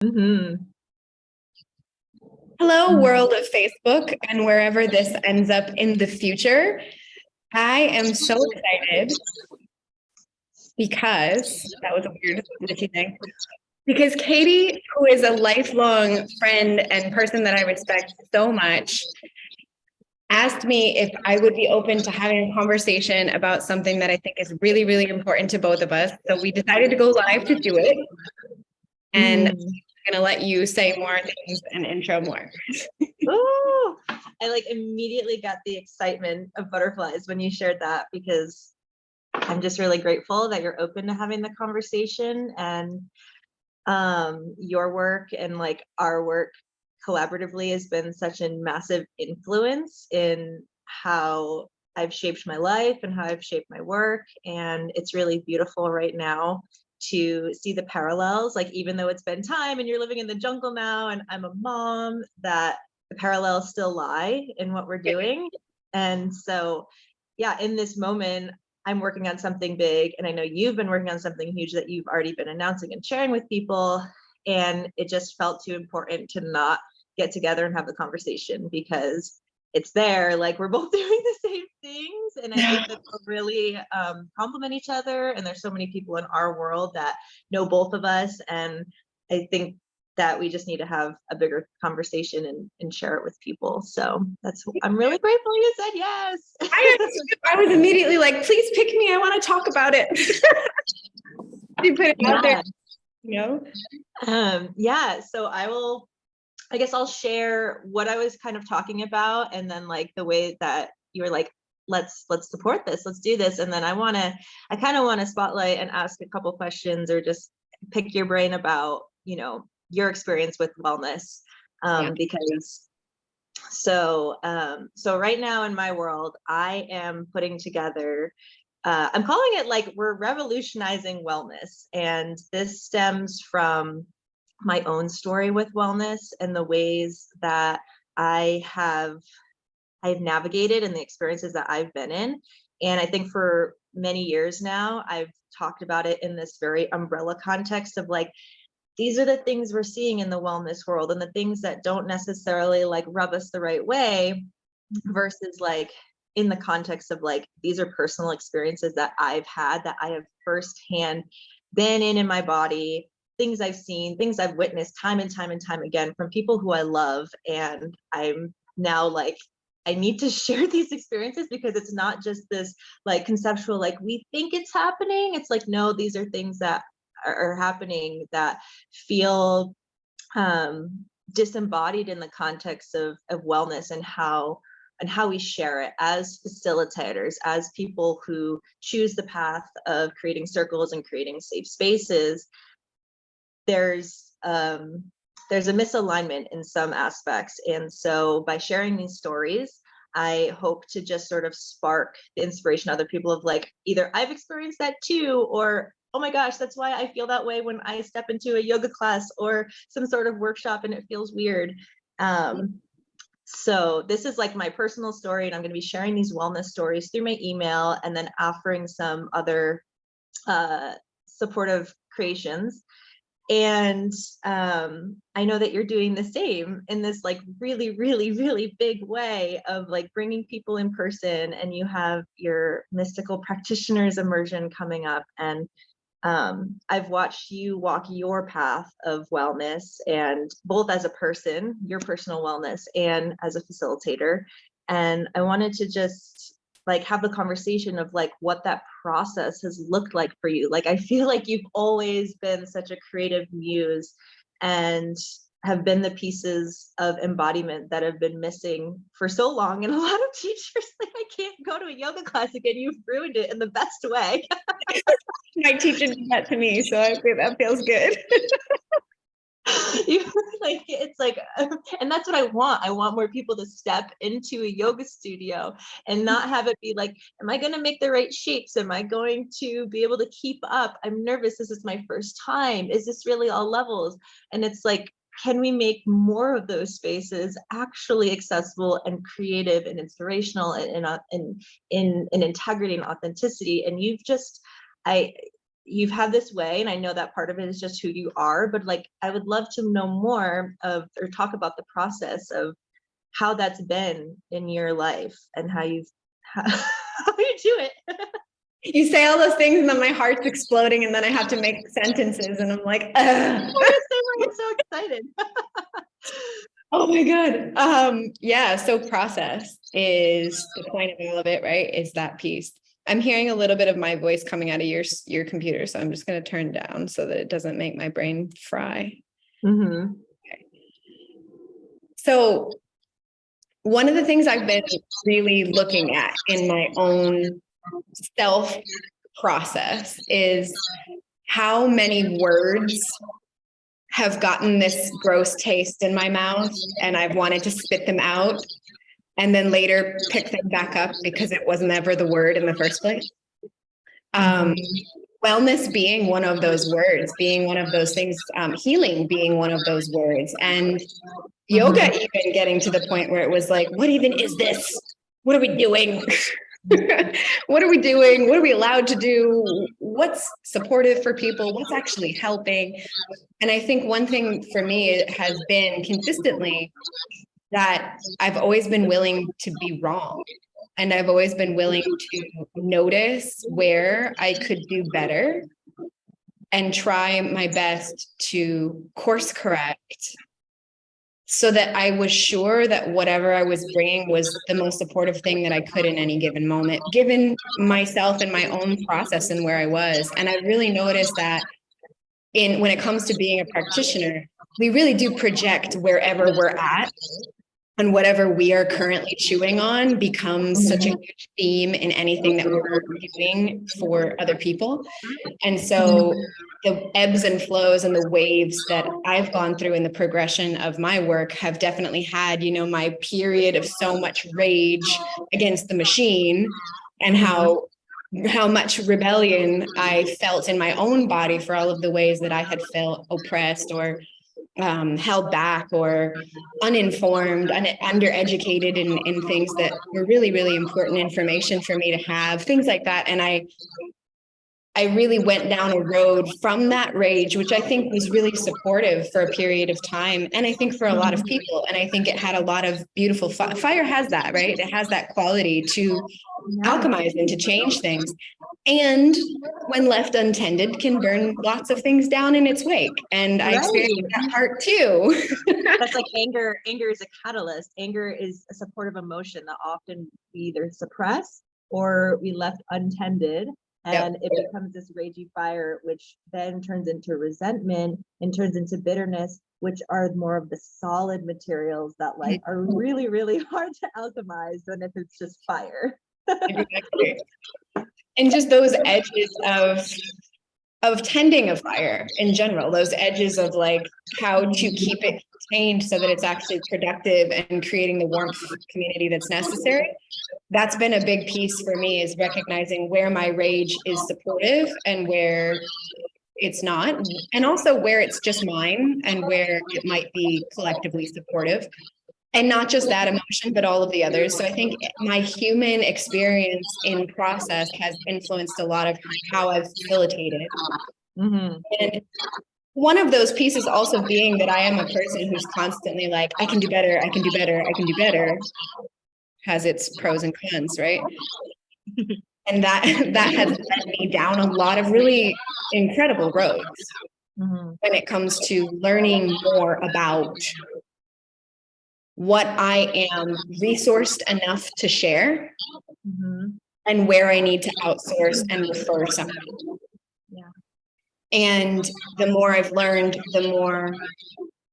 Mhm. Hello, world of Facebook, and wherever this ends up in the future. I am so excited because that was a weird glitchy thing. Because Katie, who is a lifelong friend and person that I respect so much, asked me if I would be open to having a conversation about something that I think is really, really important to both of us. So we decided to go live to do it. And I'm going to let you say more things and intro more. Ooh, I like immediately got the excitement of butterflies when you shared that, because I'm just really grateful that you're open to having the conversation, and your work and like our work collaboratively has been such a massive influence in how I've shaped my life and how I've shaped my work. And it's really beautiful right now to see the parallels, like even though it's been time and you're living in the jungle now and I'm a mom, that the parallels still lie in what we're doing. And so yeah, in this moment I'm working on something big, and I know you've been working on something huge that you've already been announcing and sharing with people, and it just felt too important to not get together and have the conversation, because it's there, like we're both doing the same things, and I think that they'll really complement each other, and there's so many people in our world that know both of us, and I think that we just need to have a bigger conversation and share it with people. So I'm really grateful you said yes. I was immediately like, please pick me. I want to talk about it. You put it out there, you know? Yeah, so I guess I'll share what I was kind of talking about, and then like the way that you were like, let's support this, let's do this. And then I kind of want to spotlight and ask a couple questions, or just pick your brain about, your experience with wellness. Because so right now in my world, I am putting together, I'm calling it like we're revolutionizing wellness. And this stems from my own story with wellness and the ways that I've navigated and the experiences that I've been in. And I think for many years now, I've talked about it in this very umbrella context of like, these are the things we're seeing in the wellness world, and the things that don't necessarily like rub us the right way, versus like in the context of like, these are personal experiences that I've had, that I have firsthand been in my body, things I've seen, things I've witnessed time and time and time again from people who I love. And I'm now like, I need to share these experiences, because it's not just this like conceptual, like we think it's happening. It's like, no, these are things that are happening that feel disembodied in the context of wellness, and how we share it as facilitators, as people who choose the path of creating circles and creating safe spaces. There's a misalignment in some aspects. And so by sharing these stories, I hope to just sort of spark the inspiration other people of like, either I've experienced that too, or oh my gosh, that's why I feel that way when I step into a yoga class or some sort of workshop and it feels weird. So this is like my personal story, and I'm going to be sharing these wellness stories through my email, and then offering some other supportive creations. And I know that you're doing the same in this like really, really, really big way of like bringing people in person, and you have your mystical practitioners immersion coming up. And I've watched you walk your path of wellness, and both as a person, your personal wellness, and as a facilitator. And I wanted to just like have the conversation of like what that process has looked like for you. Like, I feel like you've always been such a creative muse, and have been the pieces of embodiment that have been missing for so long. And a lot of teachers like, I can't go to a yoga class again. You've ruined it in the best way. My teacher did that to me, so I think that feels good. Like, it's like, and that's what I want more people to step into a yoga studio and not have it be like, am I going to make the right shapes? Am I going to be able to keep up? I'm nervous. This is my first time. Is this really all levels? And it's like, can we make more of those spaces actually accessible and creative and inspirational, and in integrity and authenticity? And you've just, you've had this way, and I know that part of it is just who you are, but like, I would love to know more of, or talk about the process of how that's been in your life and how you do it. You say all those things and then my heart's exploding and then I have to make sentences and I'm like, ugh. I'm so excited. Oh my God. Yeah. So process is the point of all of it, right? Is that piece. I'm hearing a little bit of my voice coming out of your computer. So I'm just going to turn down so that it doesn't make my brain fry. Mm-hmm. Okay. So one of the things I've been really looking at in my own self process is how many words have gotten this gross taste in my mouth and I've wanted to spit them out and then later pick them back up because it wasn't ever the word in the first place. Wellness being one of those words, being one of those things, healing being one of those words, and yoga even getting to the point where it was like, what even is this? What are we doing? What are we doing? What are we allowed to do? What's supportive for people? What's actually helping? And I think one thing for me has been consistently that I've always been willing to be wrong. And I've always been willing to notice where I could do better and try my best to course correct so that I was sure that whatever I was bringing was the most supportive thing that I could in any given moment, given myself and my own process and where I was. And I really noticed that when it comes to being a practitioner, we really do project wherever we're at, and whatever we are currently chewing on becomes such a huge theme in anything that we're doing for other people. And so the ebbs and flows and the waves that I've gone through in the progression of my work have definitely had, my period of so much rage against the machine and how much rebellion I felt in my own body for all of the ways that I had felt oppressed or held back or uninformed, undereducated in things that were really, really important information for me to have, things like that. And I really went down a road from that rage, which I think was really supportive for a period of time. And I think for a lot of people, and I think it had a lot of beautiful fire has that, right? It has that quality to alchemize and to change things. And when left untended, can burn lots of things down in its wake. And I experienced that part too. That's like anger. Anger is a catalyst. Anger is a supportive emotion that often we either suppress or we left untended. And it becomes this ragey fire, which then turns into resentment and turns into bitterness, which are more of the solid materials that like are really, really hard to alchemize than if it's just fire. Exactly. And just those edges of tending a fire in general, those edges of like how to keep it contained so that it's actually productive and creating the warmth community that's necessary. That's been a big piece for me, is recognizing where my rage is supportive and where it's not, and also where it's just mine and where it might be collectively supportive. And not just that emotion, but all of the others. So I think my human experience in process has influenced a lot of how I've facilitated. And one of those pieces also being that I am a person who's constantly like, I can do better, I can do better, I can do better, has its pros and cons, right? And that has led me down a lot of really incredible roads when it comes to learning more about what I am resourced enough to share and where I need to outsource and refer something. And the more I've learned, the more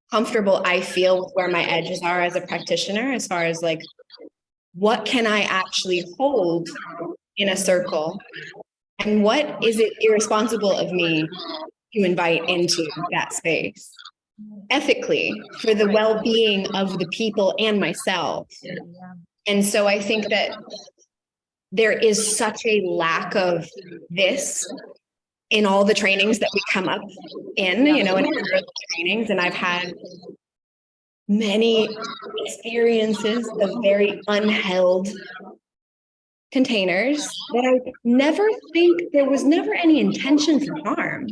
comfortable I feel with where my edges are as a practitioner, as far as like, what can I actually hold in a circle? And what is it irresponsible of me to invite into that space? Ethically, for the well-being of the people and myself. And so I think that there is such a lack of this in all the trainings that we come up in, in early trainings. And I've had many experiences of very unheld containers that I never think there was never any intention for harm.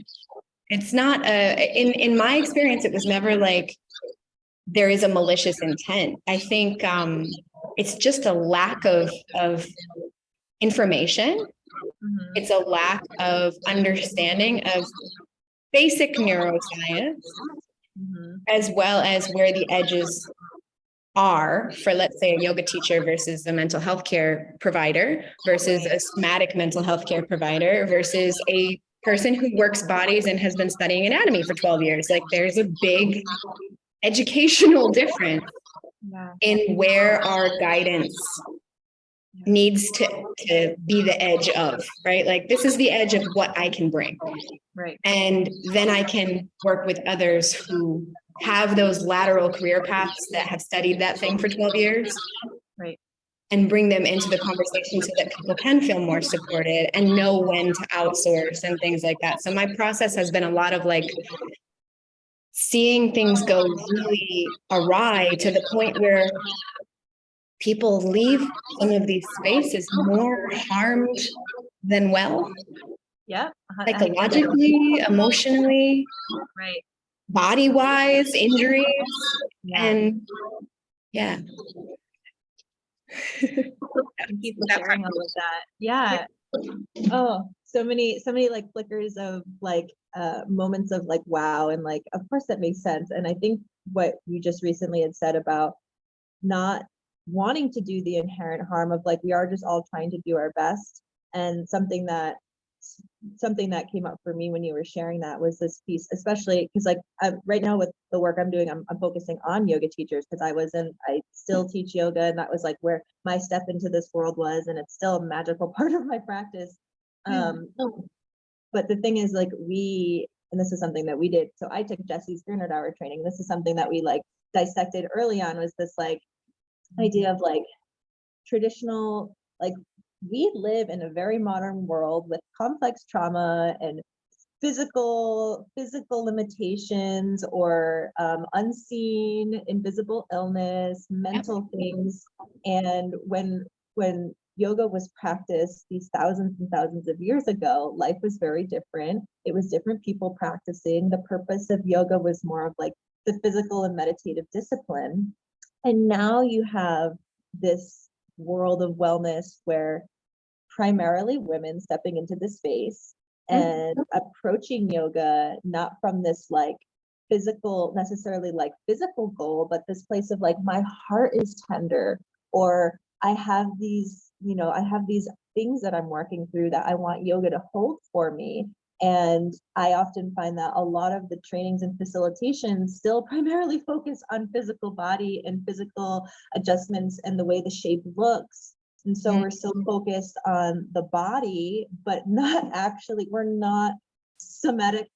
It's not in my experience, it was never like there is a malicious intent. I think it's just a lack of information. Mhm. It's a lack of understanding of basic neuroscience, as well as where the edges are for, let's say, a yoga teacher versus a mental health care provider versus a somatic mental health care provider versus a person who works bodies and has been studying anatomy for 12 years. Like, there's a big educational difference in where our guidance needs to be the edge of, right? Like, this is the edge of what I can bring. Right. And then I can work with others who have those lateral career paths that have studied that thing for 12 years. Right. And bring them into the conversation so that people can feel more supported and know when to outsource and things like that. So my process has been a lot of like seeing things go really awry to the point where people leave some of these spaces more harmed than well. Yeah. Psychologically, emotionally, Right. body-wise, injuries. Yeah. And yeah. Thank you for sharing all of that. Yeah. Oh, so many like flickers of like moments of like wow, and like of course that makes sense. And I think what you just recently had said about not wanting to do the inherent harm of like we are just all trying to do our best, and something that came up for me when you were sharing that was this piece, especially because like right now with the work I'm doing, I'm focusing on yoga teachers because I still teach yoga, and that was like where my step into this world was, and it's still a magical part of my practice. But the thing is, like, and this is something that we did, so I took Jessi's 300-hour training. This is something that we like dissected early on, was this like idea of like traditional, like we live in a very modern world with complex trauma and physical limitations, or unseen invisible illness, mental things. And when yoga was practiced these thousands and thousands of years ago, life was very different. It was different people practicing. The purpose of yoga was more of like the physical and meditative discipline. And now you have this world of wellness where primarily women stepping into the space and approaching yoga not from this like necessarily physical goal, but this place of like, my heart is tender, or I have these things that I'm working through that I want yoga to hold for me. And I often find that a lot of the trainings and facilitations still primarily focus on physical body and physical adjustments and the way the shape looks. And so we're so focused on the body, but we're not somatic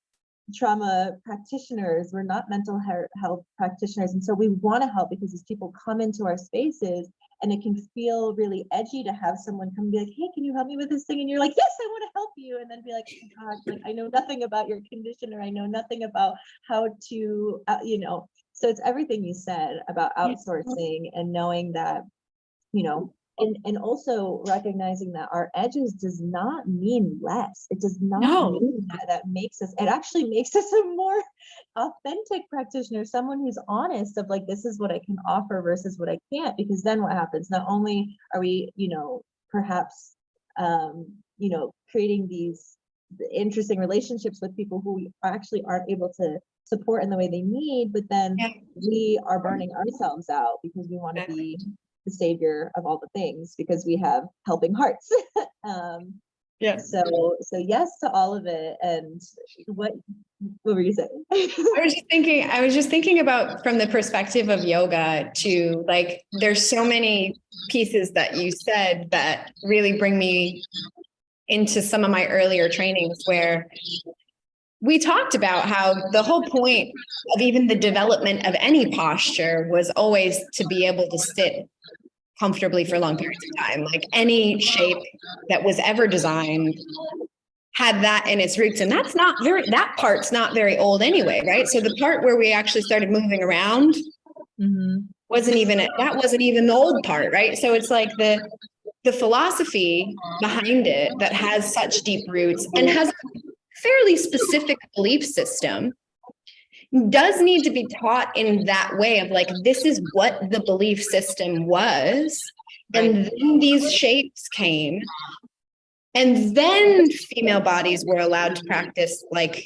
trauma practitioners. We're not mental health practitioners. And so we want to help, because as people come into our spaces, and it can feel really edgy to have someone come and be like, hey, can you help me with this thing? And you're like, yes, I want to help you. And then be like, oh God, like, I know nothing about your condition, or I know nothing about how to, so it's everything you said about outsourcing and knowing that, and also recognizing that our edges does not mean less. It does not mean that makes us, it actually makes us a more authentic practitioner, someone who's honest of like, this is what I can offer versus what I can't. Because then what happens? Not only are we, perhaps, creating these interesting relationships with people who actually aren't able to support in the way they need, but then we are burning ourselves out because we want to be the savior of all the things, because we have helping hearts. So yes to all of it. And what were you saying? I was just thinking about, from the perspective of yoga, to like, there's so many pieces that you said that really bring me into some of my earlier trainings, where we talked about how the whole point of even the development of any posture was always to be able to sit comfortably for long periods of time. Like, any shape that was ever designed had that in its roots. And that part's not very old anyway, right? So the part where we actually started moving around wasn't even the old part, right? So it's like the the philosophy behind it that has such deep roots and has a fairly specific belief system does need to be taught in that way of like, this is what the belief system was. And then these shapes came. And then female bodies were allowed to practice like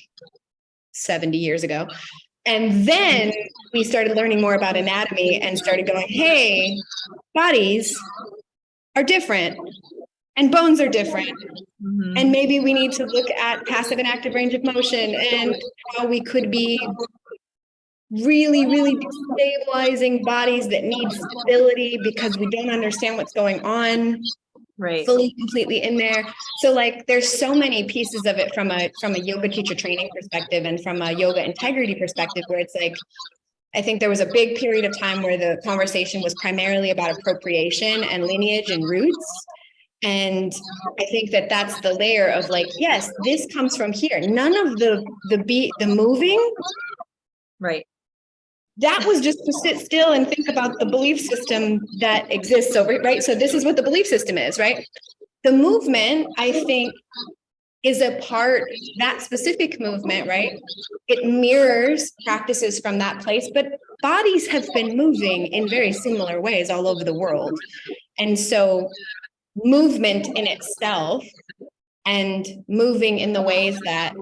70 years ago. And then we started learning more about anatomy and started going, hey, bodies are different and bones are different. Mm-hmm. And maybe we need to look at passive and active range of motion and how we could be really, really destabilizing bodies that need stability because we don't understand what's going on. Right. Fully, completely in there. So like, there's so many pieces of it from a yoga teacher training perspective and from a yoga integrity perspective, where it's like, I think there was a big period of time where the conversation was primarily about appropriation and lineage and roots. And I think that that's the layer of like, yes, this comes from here. None of the moving. Right. That was just to sit still and think about the belief system that exists over, right? So this is what the belief system is, right? The movement, I think, is a part, that specific movement, right? It mirrors practices from that place, but bodies have been moving in very similar ways all over the world. And so movement in itself and moving in the ways that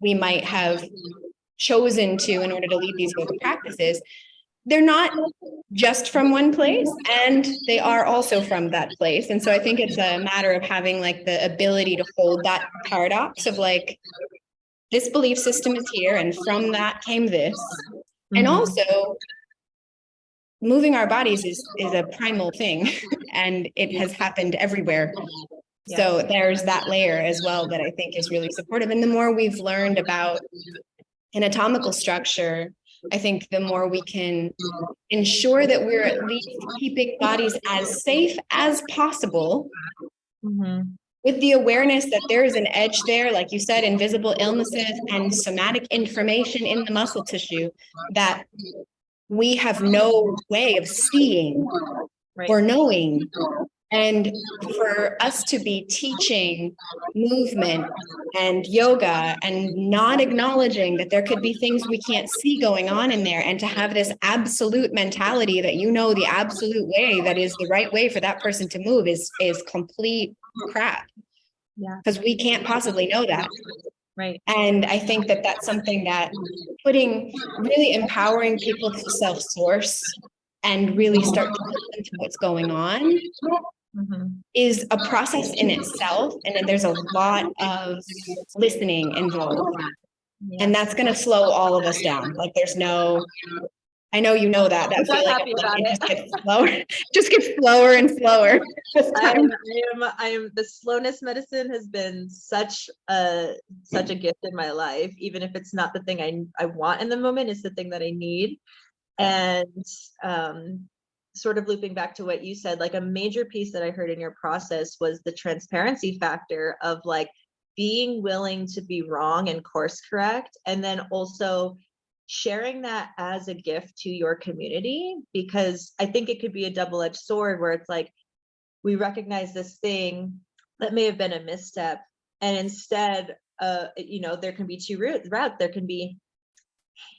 we might have chosen to in order to lead these yoga practices, they're not just from one place, and they are also from that place. And so I think it's a matter of having like the ability to hold that paradox of like, this belief system is here and from that came this. Mm-hmm. And also moving our bodies is a primal thing and it has happened everywhere. Yeah. So there's that layer as well that I think is really supportive. And the more we've learned about anatomical structure, I think the more we can ensure that we're at least keeping bodies as safe as possible, mm-hmm. with the awareness that there is an edge there, like you said, invisible illnesses and somatic information in the muscle tissue that we have no way of seeing or knowing. And for us to be teaching movement and yoga and not acknowledging that there could be things we can't see going on in there, and to have this absolute mentality that you know the absolute way that is the right way for that person to move is complete crap. Yeah, because we can't possibly know that. Right. And I think that that's something that really empowering people to self-source and really start to listen to what's going on. Mm-hmm. Is a process in itself, and then there's a lot of listening involved. Yeah. And that's going to slow all of us down. Like there's no, I know you know that feeling it just gets slower and slower. I am the slowness medicine has been such a gift in my life, even if it's not the thing I want in the moment, it's the thing that I need. And sort of looping back to what you said, like a major piece that I heard in your process was the transparency factor of like being willing to be wrong and course correct, and then also sharing that as a gift to your community, because I think it could be a double-edged sword where it's like we recognize this thing that may have been a misstep, and instead there can be two routes. There can be,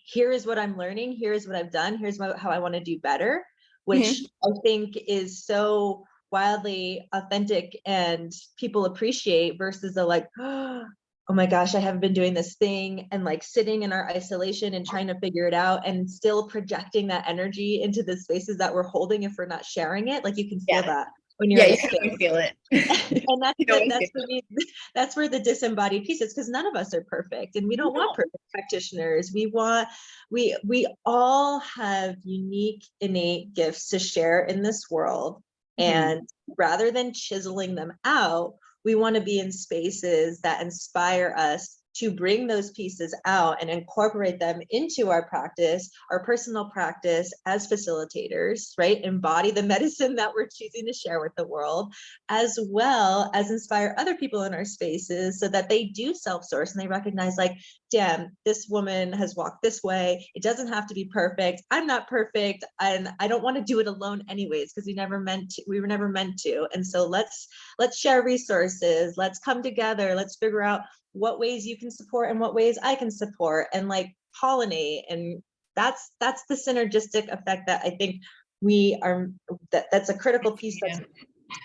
here is what I'm learning, here's what I've done, here's how I want to do better, which mm-hmm. I think is so wildly authentic and people appreciate, versus the like, oh my gosh, I haven't been doing this thing, and like sitting in our isolation and trying to figure it out and still projecting that energy into the spaces that we're holding if we're not sharing it. Like you can feel that when you're you can feel it. And that's where the disembodied piece is, because none of us are perfect and we don't want perfect practitioners. We all have unique innate gifts to share in this world. Mm-hmm. And rather than chiseling them out, we want to be in spaces that inspire us to bring those pieces out and incorporate them into our practice, our personal practice as facilitators, right? Embody the medicine that we're choosing to share with the world, as well as inspire other people in our spaces so that they do self-source and they recognize like, damn, this woman has walked this way. It doesn't have to be perfect. I'm not perfect. And I don't want to do it alone anyways, because we were never meant to. And so let's share resources. Let's come together. Let's figure out what ways you can support and what ways I can support, and like pollinate. And that's the synergistic effect that I think that's a critical piece that's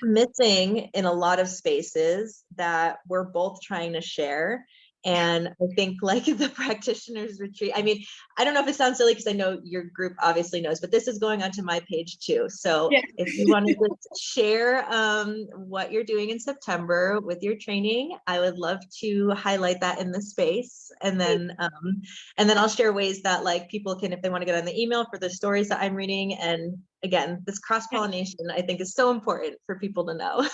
missing in a lot of spaces that we're both trying to share. And I think like the practitioners retreat, I mean, I don't know if it sounds silly because I know your group obviously knows, but this is going onto my page too. So if you want to just share what you're doing in September with your training, I would love to highlight that in the space. And then I'll share ways that like people can, if they want to get on the email for the stories that I'm reading. And again, this cross-pollination I think is so important for people to know.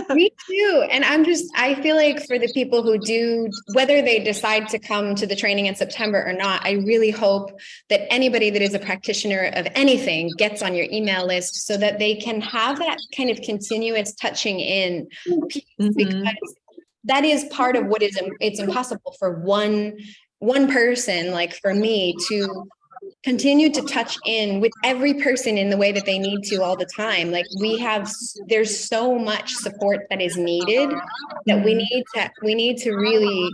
Me too. And I feel like for the people who do, whether they decide to come to the training in September or not, I really hope that anybody that is a practitioner of anything gets on your email list so that they can have that kind of continuous touching in piece, because that is part of what it's impossible for one person, like for me, to continue to touch in with every person in the way that they need to all the time. Like there's so much support that is needed that we need to really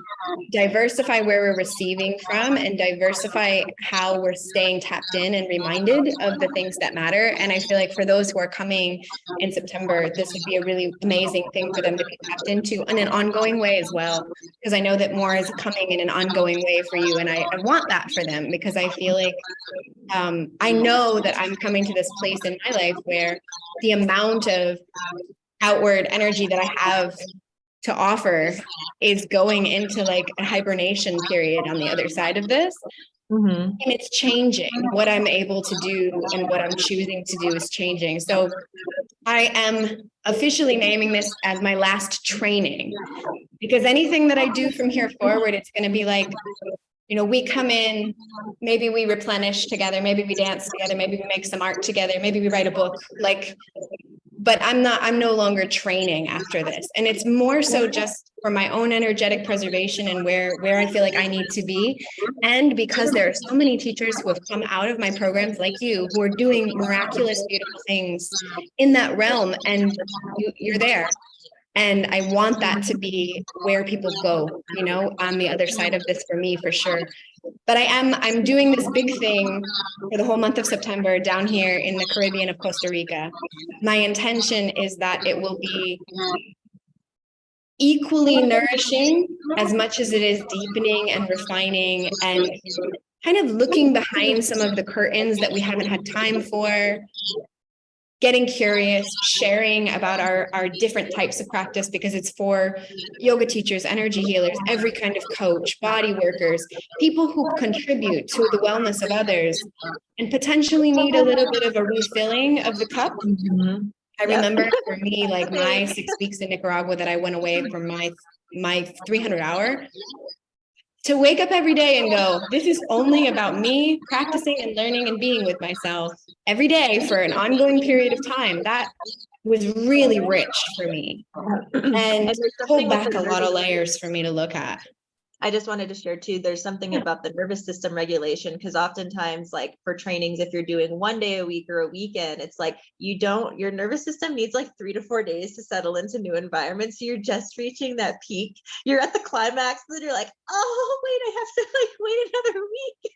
diversify where we're receiving from and diversify how we're staying tapped in and reminded of the things that matter. And I feel like for those who are coming in September, this would be a really amazing thing for them to be tapped into in an ongoing way as well, because I know that more is coming in an ongoing way for you. And I want that for them, because I feel like I know that I'm coming to this place in my life where the amount of outward energy that I have to offer is going into like a hibernation period on the other side of this. And it's changing. What I'm able to do and what I'm choosing to do is changing. So I am officially naming this as my last training, because anything that I do from here forward, it's going to be like, you know, we come in, maybe we replenish together, maybe we dance together, maybe we make some art together, maybe we write a book, like, but I'm no longer training after this. And it's more so just for my own energetic preservation and where I feel like I need to be. And because there are so many teachers who have come out of my programs like you, who are doing miraculous, beautiful things in that realm, and you're there. And I want that to be where people go, you know, on the other side of this for me, for sure. But I'm doing this big thing for the whole month of September down here in the Caribbean of Costa Rica. My intention is that it will be equally nourishing as much as it is deepening and refining and kind of looking behind some of the curtains that we haven't had time for, getting curious, sharing about our different types of practice, because it's for yoga teachers, energy healers, every kind of coach, body workers, people who contribute to the wellness of others and potentially need a little bit of a refilling of the cup. I remember for me, like my 6 weeks in Nicaragua that I went away from my 300-hour, to wake up every day and go, this is only about me practicing and learning and being with myself every day for an ongoing period of time. That was really rich for me and pulled back a lot of layers for me to look at. I just wanted to share too, there's something about the nervous system regulation, because oftentimes like for trainings, if you're doing 1 day a week or a weekend, it's like your nervous system needs like 3 to 4 days to settle into new environments. So you're just reaching that peak. You're at the climax, and then you're like, oh wait, I have to like wait another week.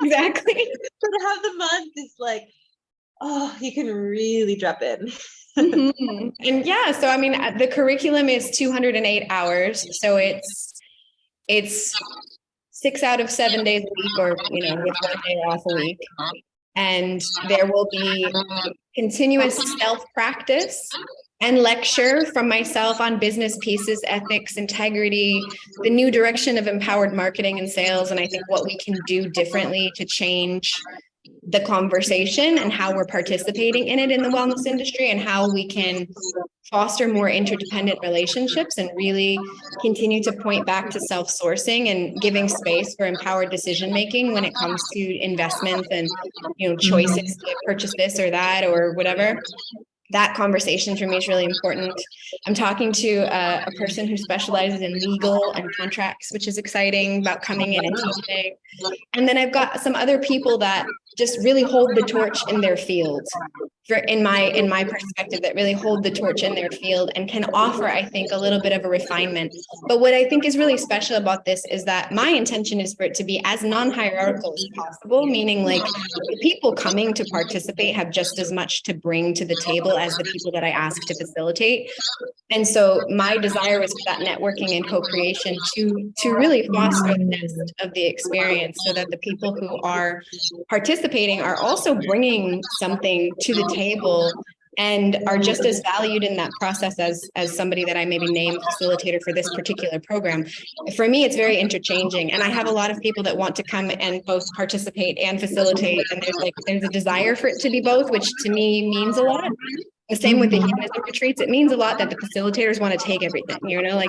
Exactly. So to have the month is like, oh, you can really drop in. And yeah, so I mean, the curriculum is 208 hours. So it's 6 out of 7 days a week, or, you know, with 1 day off a week. And there will be continuous self-practice and lecture from myself on business pieces, ethics, integrity, the new direction of empowered marketing and sales. And I think what we can do differently to change the conversation and how we're participating in it in the wellness industry, and how we can foster more interdependent relationships and really continue to point back to self-sourcing and giving space for empowered decision-making when it comes to investments and, you know, choices to purchase this or that or whatever. that conversation for me is really important. I'm talking to a person who specializes in legal and contracts, which is exciting, about coming in and teaching. And then I've got some other people that just really hold the torch in their field, in my perspective, that really hold the torch in their field and can offer, I think, a little bit of a refinement. But what I think is really special about this is that my intention is for it to be as non-hierarchical as possible, meaning like the people coming to participate have just as much to bring to the table as the people that I ask to facilitate. And so my desire was for that networking and co-creation to really foster the nest of the experience, so that the people who are participating are also bringing something to the table and are just as valued in that process as somebody that I maybe name facilitator for this particular program. For me, it's very interchanging. And I have a lot of people that want to come and both participate and facilitate. And there's a desire for it to be both, which to me means a lot. The same with the humanism retreats. It means a lot that the facilitators want to take everything, like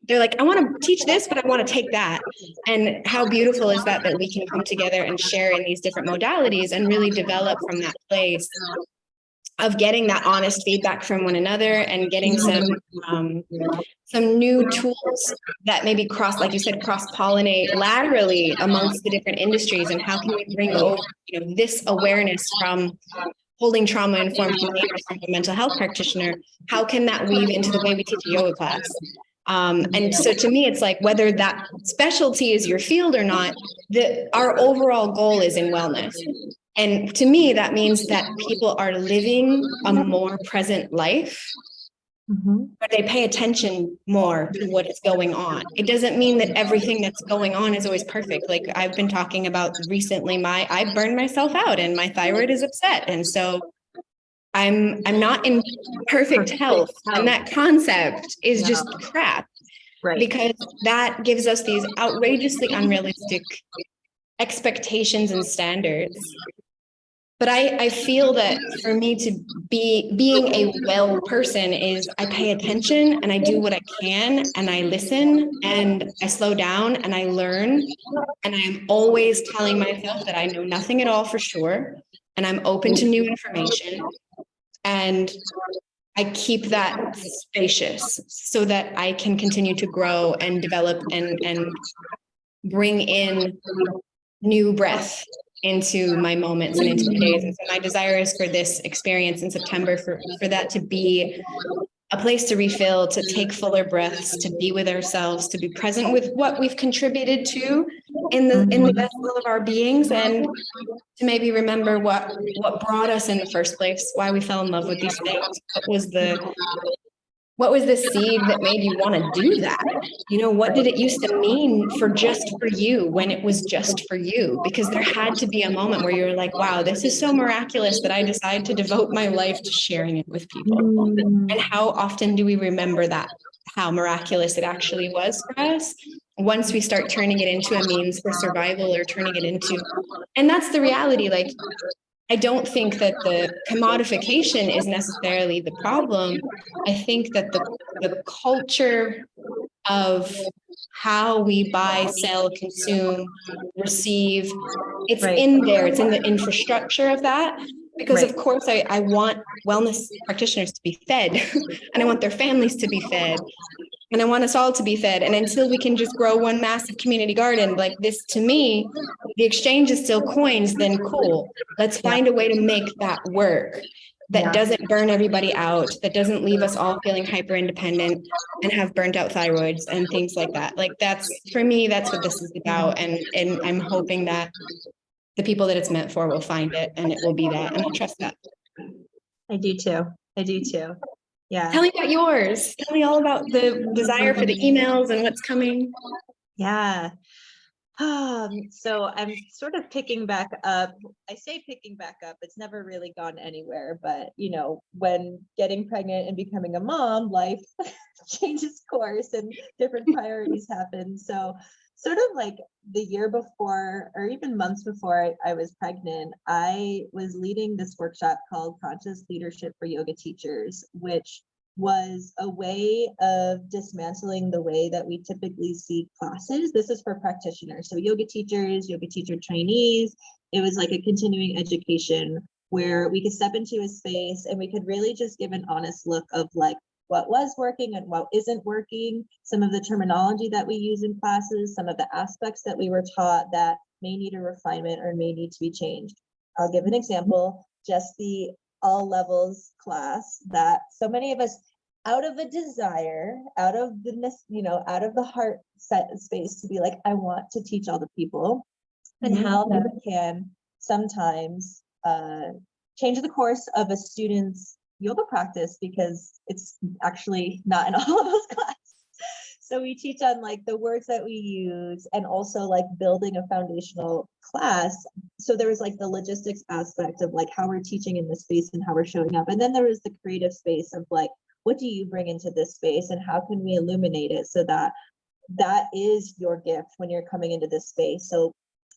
they're like, I want to teach this, but I want to take that. And how beautiful is that we can come together and share in these different modalities and really develop from that place of getting that honest feedback from one another and getting some new tools that maybe like you said, cross-pollinate laterally amongst the different industries. And how can we bring over, this awareness from holding trauma-informed containers from a mental health practitioner? How can that weave into the way we teach a yoga class? And so to me, it's like, whether that specialty is your field or not, our overall goal is in wellness. And to me, that means that people are living a more present life, but they pay attention more to what is going on. It doesn't mean that everything that's going on is always perfect. Like I've been talking about recently, I burned myself out and my thyroid is upset. And so I'm not in perfect health. And that concept is just crap. Right. Because that gives us these outrageously unrealistic expectations and standards. But I feel that for me to being a well person is I pay attention and I do what I can and I listen and I slow down and I learn. And I'm always telling myself that I know nothing at all for sure. And I'm open to new information. And I keep that spacious so that I can continue to grow and develop and bring in new breath into my moments and into the days. And so my desire is for this experience in September, for that to be a place to refill, to take fuller breaths, to be with ourselves, to be present with what we've contributed to in the vessel of our beings, and to maybe remember what brought us in the first place, why we fell in love with these things, what was the seed that made you want to do that? What did it used to mean for just for you when it was just for you? Because there had to be a moment where you're like, wow, this is so miraculous that I decide to devote my life to sharing it with people. And how often do we remember that, how miraculous it actually was for us? Once we start turning it into a means for survival or turning it into, and that's the reality. Like, I don't think that the commodification is necessarily the problem. I think that the culture of how we buy, sell, consume, receive, it's in there, it's in the infrastructure of that. Because of course I want wellness practitioners to be fed and I want their families to be fed. And I want us all to be fed. And until we can just grow one massive community garden like this, to me, the exchange is still coins, then cool. Let's find a way to make that work that doesn't burn everybody out, that doesn't leave us all feeling hyper independent and have burnt out thyroids and things like that. Like that's, for me, that's what this is about. And I'm hoping that the people that it's meant for will find it and it will be that. And I trust that. I do too. Yeah. Tell me about yours. Tell me all about the desire for the emails and what's coming. Yeah. So I'm sort of picking back up. I say picking back up, it's never really gone anywhere, but when getting pregnant and becoming a mom, life changes course and different priorities happen. So sort of like the year before, or even months before I was pregnant, I was leading this workshop called Conscious Leadership for Yoga Teachers, which was a way of dismantling the way that we typically see classes. This is for practitioners, so yoga teachers, yoga teacher trainees. It was like a continuing education where we could step into a space and we could really just give an honest look of like what was working and what isn't working, some of the terminology that we use in classes, some of the aspects that we were taught that may need a refinement or may need to be changed. I'll give an example, just the all levels class that so many of us, out of a desire, out of the, out of the heart set space to be like, I want to teach all the people, and how that can sometimes change the course of a student's yoga practice, because it's actually not in all of those classes. So we teach on like the words that we use, and also like building a foundational class. So there was like the logistics aspect of like how we're teaching in this space and how we're showing up. And then there was the creative space of like, what do you bring into this space and how can we illuminate it so that that is your gift when you're coming into this space. So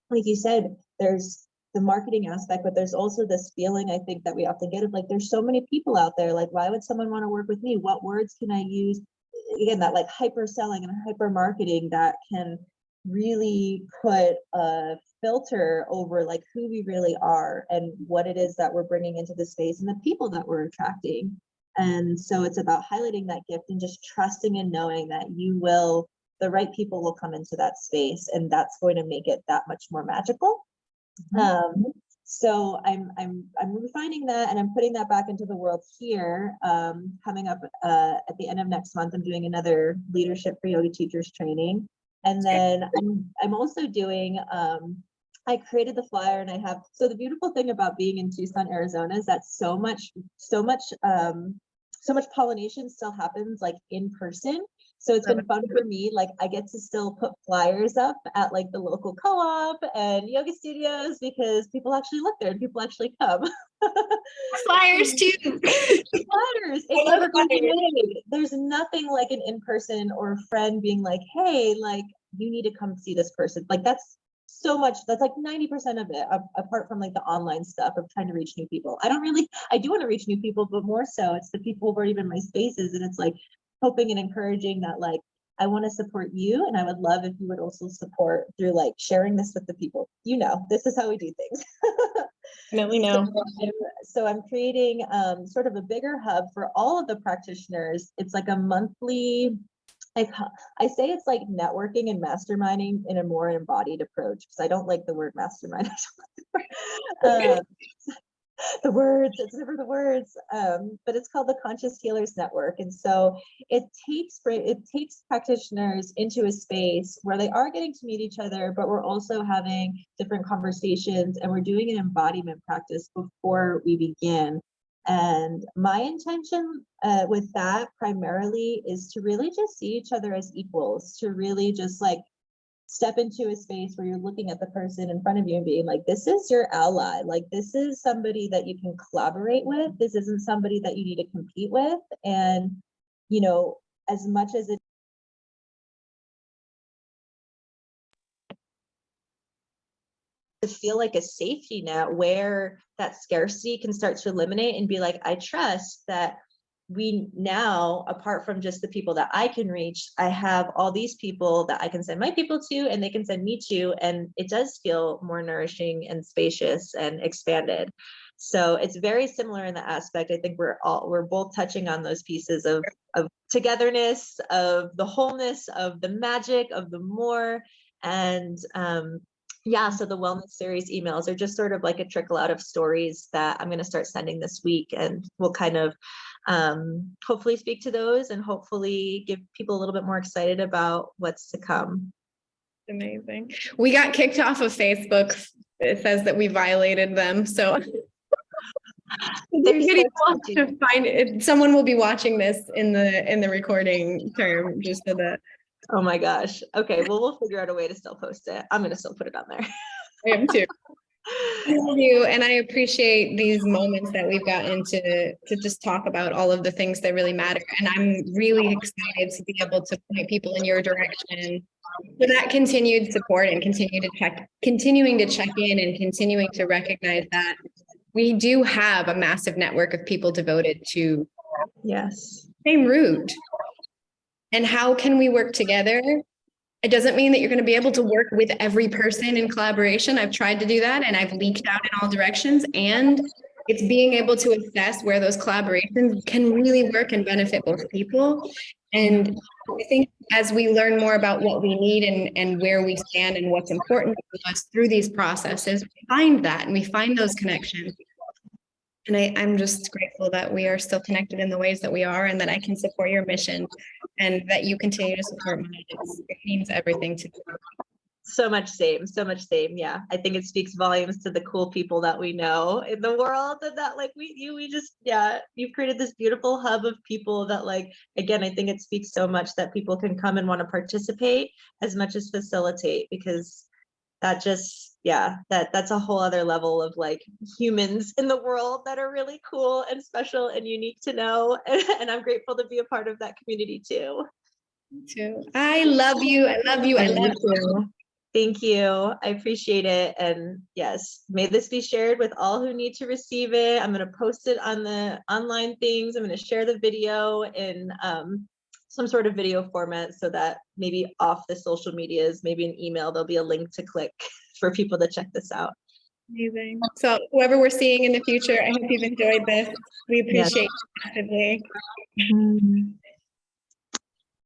like you said, there's the marketing aspect, but there's also this feeling I think that we often get of like, there's so many people out there, like, why would someone want to work with me? What words can I use? Again, that like hyper selling and hyper marketing that can really put a filter over like who we really are and what it is that we're bringing into the space and the people that we're attracting. And so it's about highlighting that gift and just trusting and knowing that the right people will come into that space, and that's going to make it that much more magical. So I'm refining that, and I'm putting that back into the world here. Coming up at the end of next month, I'm doing another leadership for yoga teachers training, and then I'm also doing. I created the flyer, and I have. So the beautiful thing about being in Tucson, Arizona, is that so much pollination still happens like in person. So it's been fun for me. Like I get to still put flyers up at like the local co-op and yoga studios because people actually live there and people actually come. Flyers too. Flyers. It never goes away. There's nothing like an in-person or a friend being like, hey, like you need to come see this person. Like that's so much. That's like 90% of it, apart from like the online stuff of trying to reach new people. I do want to reach new people, but more so it's the people who've already been in my spaces. And it's like, hoping and encouraging that like I want to support you, and I would love if you would also support through like sharing this with the people. This is how we do things. No, we know. So I'm creating sort of a bigger hub for all of the practitioners. It's like a monthly, I say it's like networking and masterminding in a more embodied approach, because I don't like the word mastermind. It's never the words, but it's called the Conscious Healers Network. And so it takes practitioners into a space where they are getting to meet each other, but we're also having different conversations, and we're doing an embodiment practice before we begin. And my intention with that primarily is to really just see each other as equals, to really just like step into a space where you're looking at the person in front of you and being like, this is your ally. Like, this is somebody that you can collaborate with. This isn't somebody that you need to compete with. And, as much as it to feel like a safety net where that scarcity can start to eliminate and be like, I trust that we now, apart from just the people that I can reach, I have all these people that I can send my people to, and they can send me to, and it does feel more nourishing and spacious and expanded. So it's very similar in the aspect. I think we're both touching on those pieces of togetherness, of the wholeness, of the magic, of the more, and so the wellness series emails are just sort of like a trickle out of stories that I'm going to start sending this week, and we'll kind of hopefully speak to those and hopefully get people a little bit more excited about what's to come. Amazing. We got kicked off of Facebook. It says that we violated them. So to find it, someone will be watching this in the recording term, just so that. Oh my gosh. Okay. Well, we'll figure out a way to still post it. I'm going to still put it on there. I am too. I love you, and I appreciate these moments that we've gotten to just talk about all of the things that really matter. And I'm really excited to be able to point people in your direction for that continued support and continuing to check in and continuing to recognize that we do have a massive network of people devoted to same root. And how can we work together? It doesn't mean that you're going to be able to work with every person in collaboration. I've tried to do that and I've leaked out in all directions, and it's being able to assess where those collaborations can really work and benefit both people. And I think as we learn more about what we need and where we stand and what's important to us through these processes, we find that and we find those connections. And I'm just grateful that we are still connected in the ways that we are, and that I can support your mission and that you continue to support mine. It means everything to me. So much same. Yeah. I think it speaks volumes to the cool people that we know in the world, and that like we just, yeah, you've created this beautiful hub of people that like, again, I think it speaks so much that people can come and want to participate as much as facilitate, because that just, yeah, that's a whole other level of like humans in the world that are really cool and special and unique to know. And I'm grateful to be a part of that community too. Me too. I love you. I love you. I love you. Thank you. I appreciate it. And yes, may this be shared with all who need to receive it. I'm going to post it on the online things. I'm going to share the video in some sort of video format, so that maybe off the social medias, maybe an email, there'll be a link to click for people to check this out. Amazing. So whoever we're seeing in the future, I hope you've enjoyed this. We appreciate Yes. you actively. Mm-hmm.